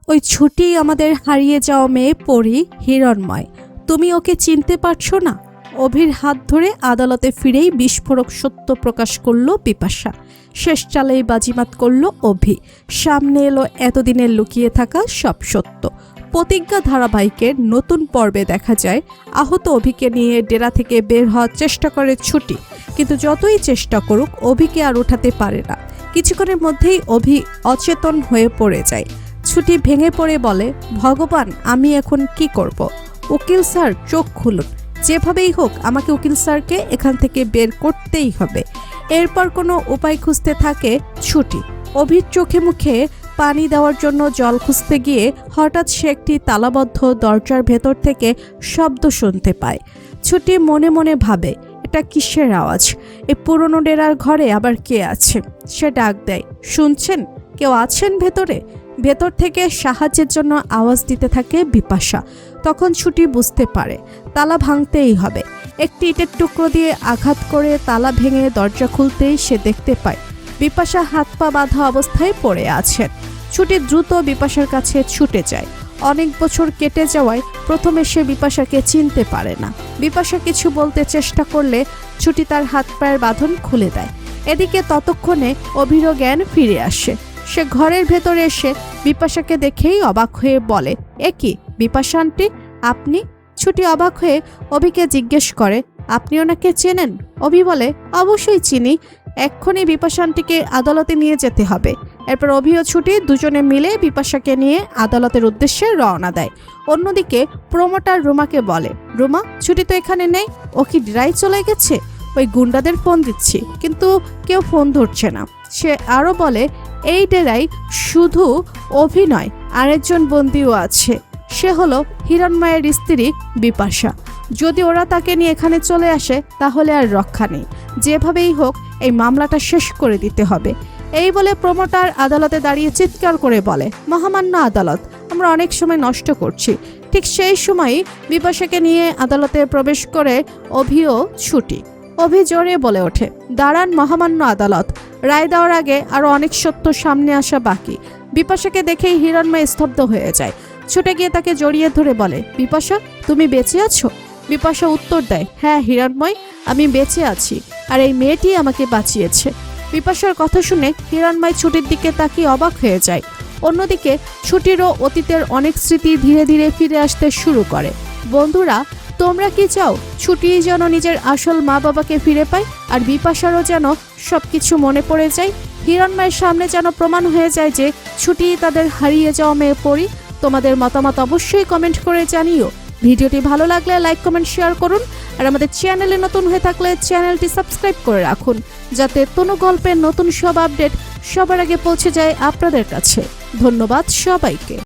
ওই ছুটি আমাদের হারিয়ে যাওয়া মেয়ে পরি হিরণময়। তুমি ওকে চিনতে পারছো না? অভির হাত ধরে আদালতে ফিরেই বিস্ফোরক সত্য প্রকাশ করল বিপাশা। শেষ চালেই বাজিমাত করল অভি। সামনে এলো এতদিনের লুকিয়ে থাকা সব সত্য। প্রতিজ্ঞা ধারাবাহিকের নতুন পর্বে দেখা যায় আহত অভিকে নিয়ে ডেরা থেকে বের হওয়ার চেষ্টা করে ছুটি, কিন্তু যতই চেষ্টা করুক অভিকে আর উঠাতে পারে না। কিছুক্ষণের মধ্যেই অভি অচেতন হয়ে পড়ে যায়। ছুটি ভেঙে পড়ে বলে, ভগবান, আমি এখন কি করব? উকিল স্যার, চোখ খুলুন। যেভাবেই হোক আমাকে উকিল স্যারকে এখান থেকে বের করতেই হবে। এরপর কোনো উপায় খুঁজতে থাকে ছুটি। অভির চোখে মুখে পানি দেওয়ার জন্য জল খুঁজতে গিয়ে হঠাৎ সে একটি তালাবদ্ধ দরজার ভেতর থেকে শব্দ শুনতে পায়। ছুটি মনে মনে ভাবে, এটা কিসের আওয়াজ? এই পুরনো ডেরার ঘরে আবার কে আছে? সে ডাক দেয়, শুনছেন? কেউ আছেন ভেতরে? ভেতর থেকে সাহায্যের জন্য আওয়াজ দিতে থাকে বিপাশা। তখন ছুটি বুঝতে পারে তালা ভাঙতেই হবে। একটি ইটের টুকরো দিয়ে আঘাত করে তালা ভেঙে দরজা খুলতেই সে দেখতে পায় বিপাশা হাত পা বাঁধা অবস্থায় পড়ে আছেন। ছুটি দ্রুত বিপাশার কাছে ছুটে যায়। অনেক বছর কেটে যাওয়ায় প্রথমে সে বিপাশাকে চিনতে পারে না। বিপাশা কিছু বলতে চেষ্টা করলে ছুটি তার হাত পায়ের বাঁধন খুলে দেয়। এদিকে ততক্ষণে অভির জ্ঞান ফিরে আসে। সে ঘরের ভেতরে এসে বিপাশাকে দেখেই অবাক হয়ে বলে, এ কি বিপাশা আন্টি, আপনি? ছুটি অবাক হয়ে অভিকে জিজ্ঞেস করে, আপনি ওনাকে চেনেন? অভি বলে, অবশ্যই চিনি, এক্ষুনি বিপাশা আন্টিকে আদালতে নিয়ে যেতে হবে। এরপর অভি ও ছুটি দুজনে মিলে বিপাশাকে নিয়ে আদালতের উদ্দেশ্যে রওনা দেয়। অন্যদিকে প্রমোটার রুমাকে বলে, রুমা, ছুটি তো এখানে নেই, ও কি ডেরায় চলে গেছে? ওই গুন্ডাদের ফোন দিচ্ছি, কিন্তু কেউ ফোন ধরছে না। সে আরও বলে, এই ডেরায় শুধু অভি নয়, আরেকজন বন্দিও আছে। সে হলো হিরণময়ের স্ত্রী বিপাশা। যদি ওরা তাকে নিয়ে এখানে চলে আসে তাহলে আর রক্ষা নেই। যেভাবেই হোক এই মামলাটা শেষ করে দিতে হবে। এই বলে প্রমোটার আদালতে দাঁড়িয়ে চিৎকার করে বলে, মহামান্য আদালত, আমরা অনেক সময় নষ্ট করছি। ঠিক সেই সময়ই বিপাশাকে নিয়ে আদালতে প্রবেশ করে অভি ও ছুটি। অভি জোরে বলে ওঠে, দাঁড়ান মহামান্য আদালত, রায় দেওয়ার আগে আরো অনেক সত্য সামনে আসা বাকি। বিপাশাকে দেখেই হিরণময় স্তব্ধ হয়ে যায়। ছুটে গিয়ে তাকে জড়িয়ে ধরে বলে, বিপাশা, তুমি বেঁচে আছো? বিপাশা উত্তর দেয়, হ্যাঁ হিরণময়, আমি বেঁচে আছি, আর এই মেয়েটি আমাকে বাঁচিয়েছে। বিপাশার কথা শুনে হিরণময় ছুটির দিকে তাকিয়ে অবাক হয়ে যায়। অন্যদিকে ছুটিরও অতীতের অনেক স্মৃতি ধীরে ধীরে ফিরে আসতে শুরু করে। বন্ধুরা, তোমরা কি চাও ছুটি যেন নিজের আসল মা বাবাকে ফিরে পায়, আর বিপাশারও যেন সবকিছু মনে পড়ে যায়? হিরণময়ের সামনে যেন প্রমাণ হয়ে যায় যে ছুটি তাদের হারিয়ে যাওয়া মেয়ে পরি? তোমাদের মতামত অবশ্যই কমেন্ট করে জানিও। ভিডিওটি ভালো লাগলে লাইক, কমেন্ট, শেয়ার করুন। আর আমাদের চ্যানেলে নতুন হয়ে থাকলে চ্যানেলটি সাবস্ক্রাইব করে রাখুন, যাতে কোনো গল্পের নতুন সব আপডেট সবার আগে পৌঁছে যায় আপনাদের কাছে। ধন্যবাদ সবাইকে।